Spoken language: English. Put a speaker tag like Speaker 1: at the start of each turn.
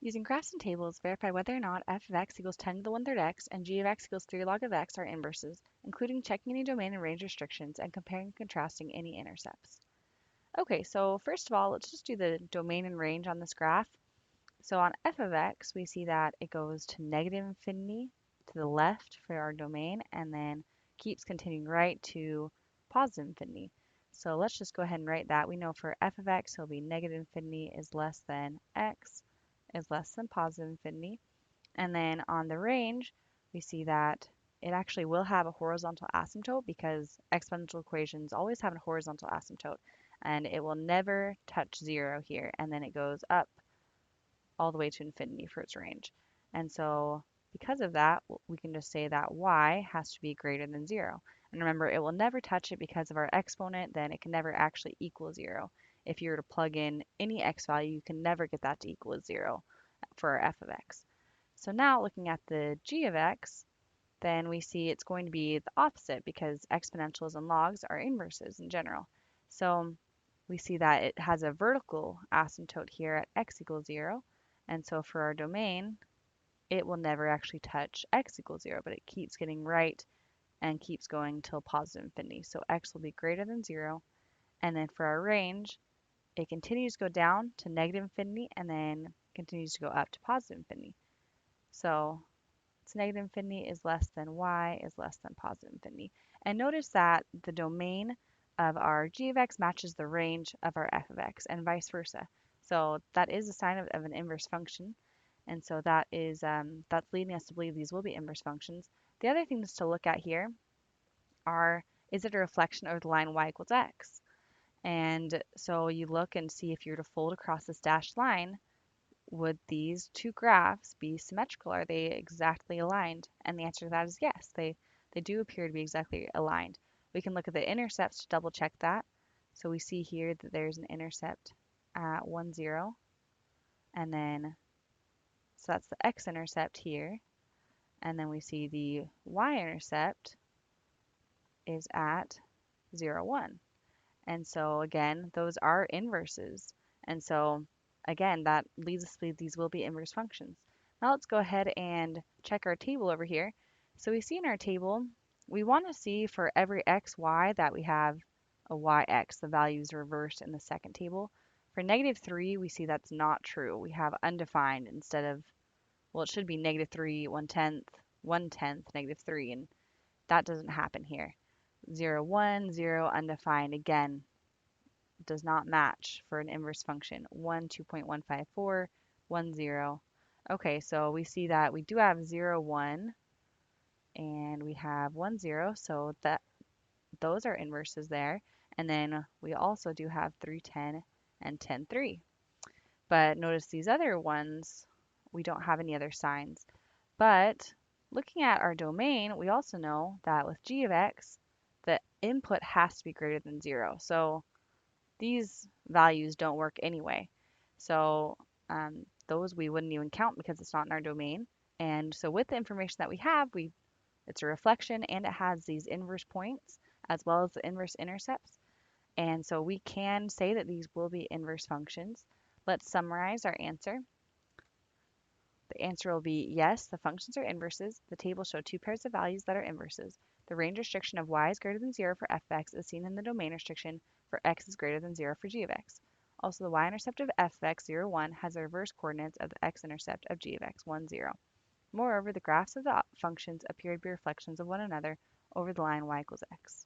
Speaker 1: Using graphs and tables, verify whether or not f of x equals 10 to the 1/3 x and g of x equals 3 log of x are inverses, including checking any domain and range restrictions and comparing and contrasting any intercepts. Okay, so first of all, let's just do the domain and range on this graph. So on f of x, we see that it goes to negative infinity to the left for our domain and then keeps continuing right to positive infinity. So let's just go ahead and write that. We know for f of x, it'll be negative infinity is less than x is less than positive infinity. And then on the range, we see that it actually will have a horizontal asymptote because exponential equations always have a horizontal asymptote. And it will never touch 0 here. And then it goes up all the way to infinity for its range. And so because of that, we can just say that y has to be greater than 0. And remember, it will never touch it because of our exponent, then it can never actually equal 0. If you were to plug in any x value, you can never get that to equal 0 for our f of x. So now looking at the g of x, then we see it's going to be the opposite because exponentials and logs are inverses in general. So we see that it has a vertical asymptote here at x equals 0. And so for our domain, it will never actually touch x equals 0, but it keeps getting right and keeps going till positive infinity. So x will be greater than 0. And then for our range, it continues to go down to negative infinity and then continues to go up to positive infinity. So it's negative infinity is less than y is less than positive infinity. And notice that the domain of our g of x matches the range of our f of x and vice versa. So that is a sign of an inverse function. And so that is that's leading us to believe these will be inverse functions. The other things to look at here are, is it a reflection of the line y equals x? And so you look and see if you're to fold across this dashed line, would these two graphs be symmetrical? Are they exactly aligned? And the answer to that is yes, they do appear to be exactly aligned. We can look at the intercepts to double check that. So we see here that there's an intercept at 1, 0, and then, so that's the x-intercept here, and then we see the y-intercept is at 0, 1. And so again, those are inverses. And so again, that leads us to believe these will be inverse functions. Now let's go ahead and check our table over here. So we see in our table, we want to see for every x, y that we have a yx, the value is reversed in the second table. For negative 3, we see that's not true. We have undefined instead of, well, it should be negative 3, 1/10, negative 3, and that doesn't happen here. 0, 1, 0, undefined. Again, does not match for an inverse function. 1, 2.154, 1, 0. Okay, so we see that we do have 0, 1, and we have 1, 0, so that those are inverses there. And then we also do have 3, 10, and 10, 3. But notice these other ones, we don't have any other signs. But looking at our domain, we also know that with g of x, the input has to be greater than 0. So these values don't work anyway. So those we wouldn't even count because it's not in our domain. And so with the information that we have, it's a reflection and it has these inverse points as well as the inverse intercepts. And so we can say that these will be inverse functions. Let's summarize our answer. The answer will be yes, the functions are inverses. The table show two pairs of values that are inverses. The range restriction of y is greater than 0 for f of x is seen in the domain restriction for x is greater than 0 for g of x. Also, the y-intercept of f of x 0, 1 has the reverse coordinates of the x-intercept of g of x 1, 0. Moreover, the graphs of the functions appear to be reflections of one another over the line y equals x.